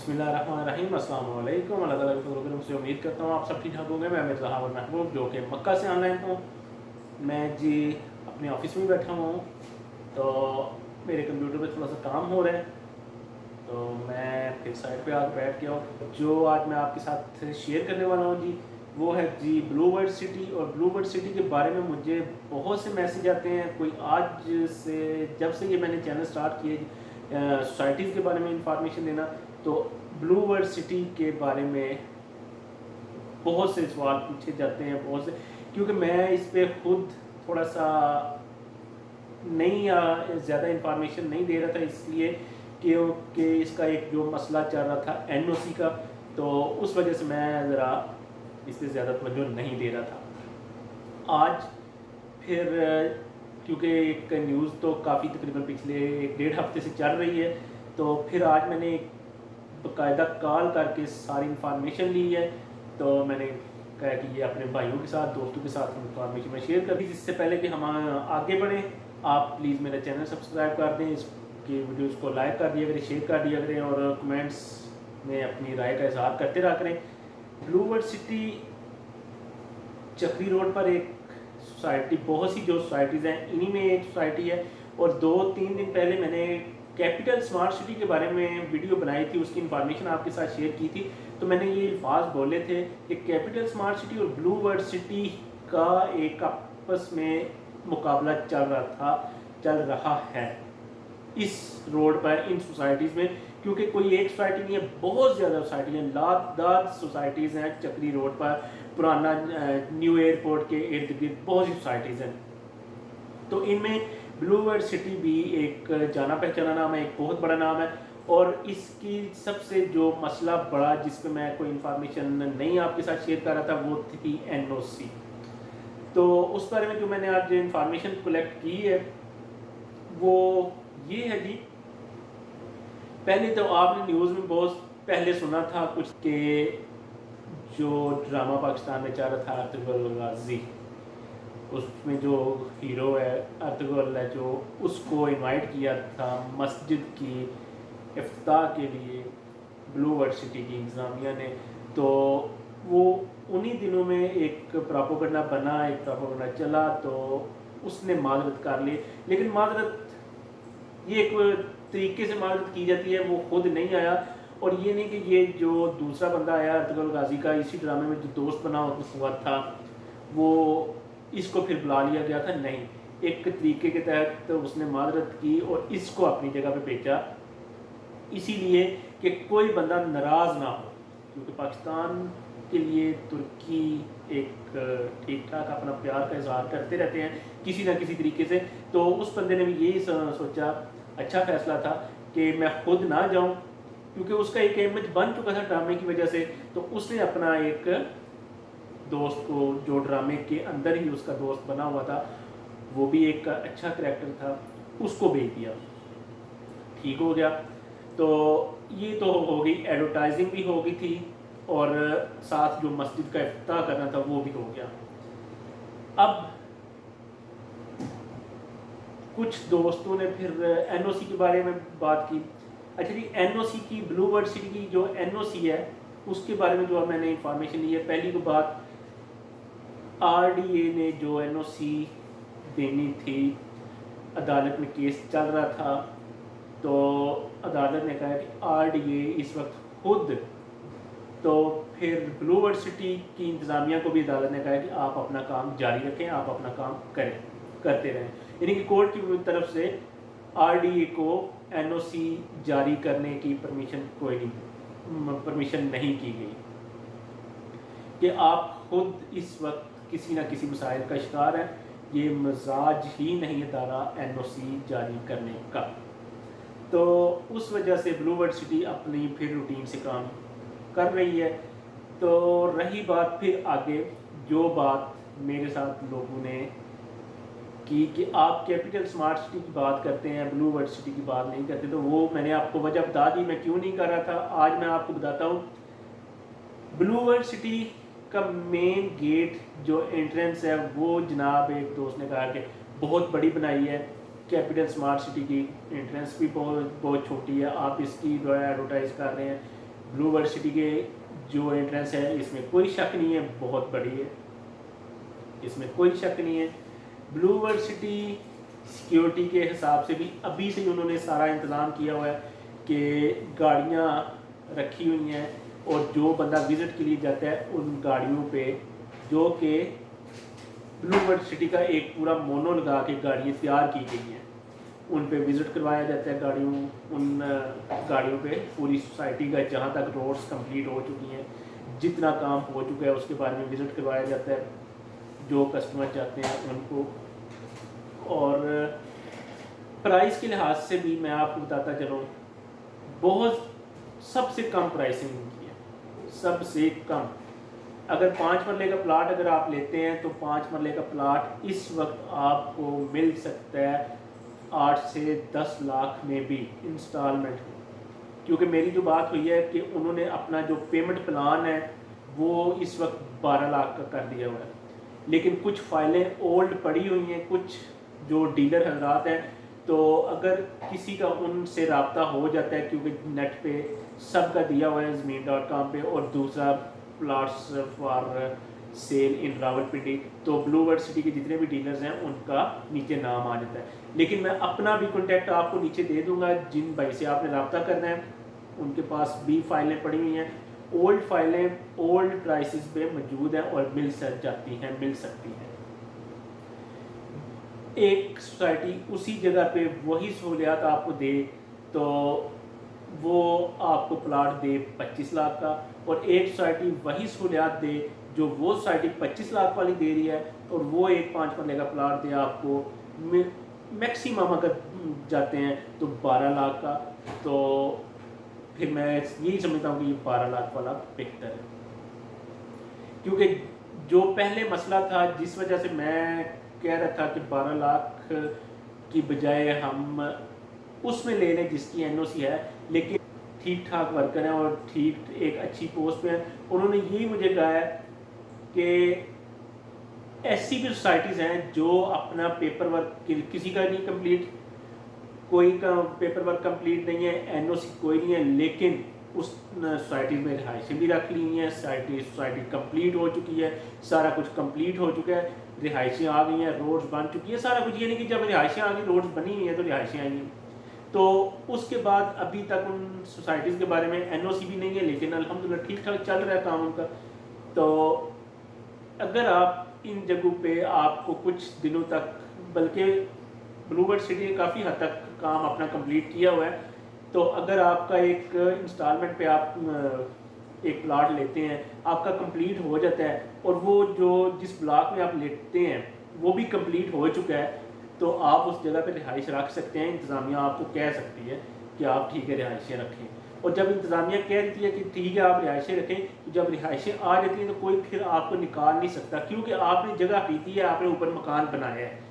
बिस्मिल्लाहिर्रहमानिर्रहीम, अस्सलाम वालेकुम। अल्लाह ताला के फज़ल व करम से उम्मीद करता हूँ आप सब ठीक ठाक होंगे। मैं मिर्ज़ा हारून महबूब जो कि मक्का से ऑनलाइन हूँ। मैं जी अपने ऑफिस में बैठा हुआ हूँ, तो मेरे कंप्यूटर पे थोड़ा सा काम हो रहा है, तो मैं फिर साइड पे आकर बैठ गया हूँ। जो आज मैं आपके साथ शेयर करने वाला हूँ जी, वो है जी ब्लू वर्ल्ड सिटी। और ब्लू वर्ल्ड सिटी के बारे में मुझे बहुत से मैसेज आते हैं। कोई आज से जब से ये मैंने चैनल स्टार्ट किए सोसाइटीज़ के बारे में इंफॉर्मेशन देना, तो ब्लू वर्ल्ड सिटी के बारे में बहुत से सवाल पूछे जाते हैं, बहुत से, क्योंकि मैं इस पर खुद थोड़ा सा नहीं ज़्यादा इंफॉर्मेशन नहीं दे रहा था, इसलिए क्योंकि इसका एक जो मसला चल रहा था एनओसी का, तो उस वजह से मैं ज़रा इस पर ज़्यादा तवज्जो नहीं दे रहा था। आज फिर क्योंकि एक न्यूज़ तो काफ़ी तकरीबन पिछले 1-1.5 हफ्ते से चल रही है, तो फिर आज मैंने बाकायदा कॉल करके सारी इंफॉर्मेशन ली है। तो मैंने कहा कि ये अपने भाइयों के साथ, दोस्तों के साथ इंफॉर्मेशन में शेयर कर दी। इससे पहले कि हम आगे बढ़ें, आप प्लीज़ मेरा चैनल सब्सक्राइब कर दें, इसकी वीडियोस को लाइक कर दिया करें, शेयर कर दिया करें, और कमेंट्स में अपनी राय का इजहार करते रहा करें। ब्लू वर्ल्ड सिटी चक्री रोड पर एक सोसाइटी, बहुत सी जो सोसाइटीज़ हैं इन्हीं में एक सोसाइटी है। और 2-3 दिन पहले मैंने कैपिटल स्मार्ट सिटी के बारे में वीडियो बनाई थी, उसकी इंफॉर्मेशन आपके साथ शेयर की थी। तो मैंने ये अल्फाज बोले थे कि कैपिटल स्मार्ट सिटी और ब्लू वर्ल्ड सिटी का एक आपस में मुकाबला चल रहा है इस रोड पर, इन सोसाइटीज़ में, क्योंकि कोई एक सोसाइटी नहीं है, बहुत ज़्यादा सोसाइटी हैं, लाख सोसाइटीज़ हैं चक्री रोड पर। पुराना न्यू एयरपोर्ट के इर्द गिर्द बहुत सी सोसाइटीज़ हैं, तो इनमें ब्लू वर्ल्ड सिटी भी एक जाना पहचाना नाम है, एक बहुत बड़ा नाम है। और इसकी सबसे जो मसला बड़ा, जिस पे मैं कोई इन्फॉर्मेशन नहीं आपके साथ शेयर कर रहा था, वो थी एनओसी। तो उस बारे में जो मैंने आज इन्फॉर्मेशन कलेक्ट की है वो ये है जी। पहले तो आपने न्यूज़ में बहुत पहले सुना था कुछ के जो ड्रामा पाकिस्तान में चल रहा था अर्तुगरुल गाजी, उसमें जो हीरो है अर्तुगरुल है, जो उसको इनवाइट किया था मस्जिद की इफ्तिताह के लिए ब्लू वर्ल्ड सिटी की इंतज़ामिया ने। तो वो उन्हीं दिनों में एक प्रोपेगेंडा बना, एक प्रोपेगेंडा चला, तो उसने माजरत कर ली। लेकिन माजरत ये एक तरीके से माजरत की जाती है, वो खुद नहीं आया। और ये नहीं कि ये जो दूसरा बंदा आया अर्तुगरुल गाजी का, इसी ड्रामे में जो दोस्त बना हुआ था, वो इसको फिर बुला लिया गया था। नहीं, एक तरीके के तहत उसने माजरत की और इसको अपनी जगह पे भेजा, इसीलिए कि कोई बंदा नाराज़ ना हो, क्योंकि पाकिस्तान के लिए तुर्की एक ठीक ठाक अपना प्यार का इजहार करते रहते हैं किसी ना किसी तरीके से। तो उस बंदे ने भी यही सोचा, अच्छा फैसला था कि मैं खुद ना जाऊं, क्योंकि उसका एक इमेज बन चुका था ड्रामे की वजह से। तो उसने अपना एक दोस्त को, जो ड्रामे के अंदर ही उसका दोस्त बना हुआ था, वो भी एक अच्छा करैक्टर था, उसको भेज दिया, ठीक हो गया। तो ये तो हो गई, एडवर्टाइजिंग भी हो गई थी, और साथ जो मस्जिद का इफ्तिताह करना था वो भी हो गया। अब कुछ दोस्तों ने फिर एनओसी के बारे में बात की। अच्छा जी, एनओसी की, ब्लू वर्ल्ड सिटी की जो एनओसी है उसके बारे में जो मैंने इंफॉर्मेशन ली है। पहली को बात, आरडीए ने जो एनओसी देनी थी, अदालत में केस चल रहा था, तो अदालत ने कहा कि आरडीए इस वक्त खुद, तो फिर ब्लू वर्ल्ड सिटी की इंतज़ामिया को भी अदालत ने कहा कि आप अपना काम जारी रखें, आप अपना काम करते रहें। यानी कि कोर्ट की तरफ से आरडीए को एनओसी जारी करने की परमिशन नहीं की गई, कि आप खुद इस वक्त किसी ना किसी मसाइल का शिकार है, ये मजाज ही नहीं दारा एनओसी जारी करने का। तो उस वजह से ब्लू वर्ल्ड सिटी अपनी फिर रूटीन से काम कर रही है। तो रही बात फिर आगे, जो बात मेरे साथ लोगों ने की कि आप कैपिटल स्मार्ट सिटी की बात करते हैं, ब्लू वर्ल्ड सिटी की बात नहीं करते, तो वो मैंने आपको वजह बता दी मैं क्यों नहीं कर रहा था। आज मैं आपको बताता हूँ। ब्लू वर्ल्ड सिटी का मेन गेट जो एंट्रेंस है, वो जनाब एक दोस्त ने कहा कि बहुत बड़ी बनाई है। कैपिटल स्मार्ट सिटी की एंट्रेंस भी बहुत छोटी है, आप इसकी जो है एडवर्टाइज़ कर रहे हैं ब्लू वर्ल्ड सिटी के जो एंट्रेंस है इसमें कोई शक नहीं है, बहुत बड़ी है, इसमें कोई शक नहीं है। ब्लू वर्ल्ड सिटी सिक्योरिटी के हिसाब से भी अभी से ही उन्होंने सारा इंतज़ाम किया हुआ है कि गाड़ियाँ रखी हुई हैं और जो बंदा विज़िट के लिए जाता है उन गाड़ियों पे, जो कि ब्लू वर्ल्ड सिटी का एक पूरा मोनो लगा के गाड़ियाँ तैयार की गई हैं, उन पे विज़िट करवाया जाता है उन गाड़ियों पे पूरी सोसाइटी का, जहाँ तक रोड्स कंप्लीट हो चुकी हैं, जितना काम हो चुका है उसके बारे में विज़िट करवाया जाता है जो कस्टमर चाहते हैं उनको। और प्राइस के लिहाज से भी मैं आपको बताता चलूँ, बहुत सबसे कम प्राइसिंग की है, सबसे कम। अगर 5 मरले का प्लाट अगर आप लेते हैं तो 5 मरले का प्लाट इस वक्त आपको मिल सकता है 8 से 10 लाख में भी इंस्टॉलमेंट में, क्योंकि मेरी जो बात हुई है कि उन्होंने अपना जो पेमेंट प्लान है वो इस वक्त 12 लाख का कर दिया हुआ है, लेकिन कुछ फाइलें ओल्ड पड़ी हुई हैं, कुछ जो डीलर हजरात हैं, तो अगर किसी का उनसे रब्ता हो जाता है, क्योंकि नेट पे सबका दिया हुआ है ज़मीन.com पे, और दूसरा प्लाट्स फॉर सेल इन रावलपिंडी, तो ब्लू वर्ल्ड सिटी के जितने भी डीलर्स हैं उनका नीचे नाम आ जाता है। लेकिन मैं अपना भी कॉन्टैक्ट आपको नीचे दे दूंगा, जिन भाई से आपने रब्ता करना है उनके पास भी फाइलें पड़ी हुई हैं, ओल्ड फाइलें ओल्ड प्राइसेस पे मौजूद हैं और मिल सकती हैं। एक सोसाइटी उसी जगह पे वही सहूलियात आपको दे तो वो आपको प्लाट दे 25 लाख का, और एक सोसाइटी वही सहूलियात दे जो वो सोसाइटी 25 लाख वाली दे रही है और वो एक 5 मरले का प्लाट दे आपको मैक्सिमम अगर जाते हैं तो 12 लाख का। तो फिर मैं यही समझता हूँ कि ये 12 लाख वाला बेहतर है, क्योंकि जो पहले मसला था जिस वजह से मैं कह रहा था कि 12 लाख की बजाय हम उसमें ले लें जिसकी एनओसी है, लेकिन ठीक ठाक वर्कर हैं और ठीक एक अच्छी पोस्ट पे हैं, उन्होंने यही मुझे कहा है कि ऐसी भी सोसाइटीज़ हैं जो अपना पेपर वर्क किसी का नहीं कंप्लीट, कोई का पेपर वर्क कंप्लीट नहीं है, एनओसी कोई नहीं है, लेकिन उस सोसाइटी में रिहाइशें भी रख ली हुई हैं, सोसाइटी कंप्लीट हो चुकी है, सारा कुछ कंप्लीट हो चुका है, रिहाइशें आ गई हैं, रोड्स बन चुकी है, सारा कुछ। ये नहीं कि जब रिहाइशें आ गई रोड्स बनी हुई हैं तो रिहाइशें आई हैं, तो उसके बाद अभी तक उन सोसाइटीज़ के बारे में एनओसी भी नहीं है, लेकिन अल्हम्दुलिल्लाह ठीक ठाक चल रहा है काम उनका। तो अगर आप इन जगहों पे आपको कुछ दिनों तक, बल्कि ब्लू वर्ल्ड सिटी ने काफ़ी हद तक काम अपना कंप्लीट किया हुआ है, तो अगर आपका एक इंस्टॉलमेंट पे आप एक प्लाट लेते हैं, आपका कंप्लीट हो जाता है और वो जो जिस ब्लॉक में आप लेते हैं वो भी कंप्लीट हो चुका है, तो आप उस जगह पे रिहाइश रख सकते हैं। इंतज़ामिया आपको कह सकती है कि आप ठीक है रिहाइशें रखें, और जब इंतज़ामिया कह देती है कि ठीक है आप रिहाइशें रखें, तो जब रिहाइशें आ जाती हैं तो कोई फिर आपको निकाल नहीं सकता, क्योंकि आपने जगह खरीदी है, आपने ऊपर मकान बनाया है।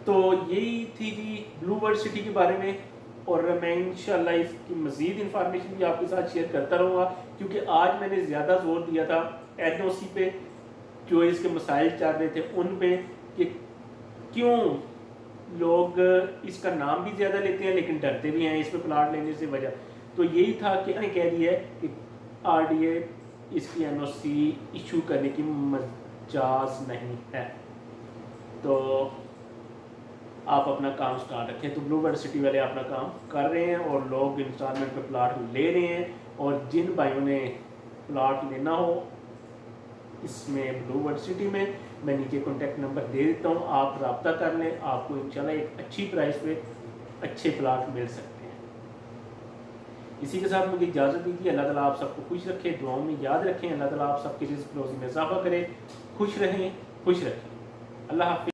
तो यही थी जी ब्लू वर्ल्ड सिटी के बारे में, और मैं इंशाल्लाह इसकी मज़ीद इंफॉर्मेशन भी आपके साथ शेयर करता रहूँगा, क्योंकि आज मैंने ज़्यादा जोर दिया था एनओसी पे, जो इसके मसाइल चल रहे थे उन पे, कि क्यों लोग इसका नाम भी ज़्यादा लेते हैं लेकिन डरते भी हैं इस पर प्लाट लेने से वजह। तो यही था कि मैंने कह दिया है कि आरडीए इसकी एनओसी इशू करने की मजाज नहीं है, तो आप अपना काम स्टार्ट रखें। तो ब्लू वर्ल्ड सिटी वाले अपना काम कर रहे हैं और लोग इंस्टॉलमेंट पे प्लाट ले रहे हैं, और जिन भाइयों ने प्लाट लेना हो इसमें ब्लू वर्ल्ड सिटी में, मैं नीचे कॉन्टैक्ट नंबर दे देता हूँ, आप रब्ता कर लें, आपको इंशाल्लाह एक अच्छी प्राइस पे अच्छे प्लाट मिल सकते हैं। इसी के साथ मुझे इजाज़त दीजिए। अल्लाह ताला आप सबको खुश रखे, दुआओं में याद रखें। अल्लाह ताला आप सबके रिज़्क़ रोज़ी में इजाफ़ा करे, खुश रहें, खुश रखें। अल्लाह हाफ़िज़।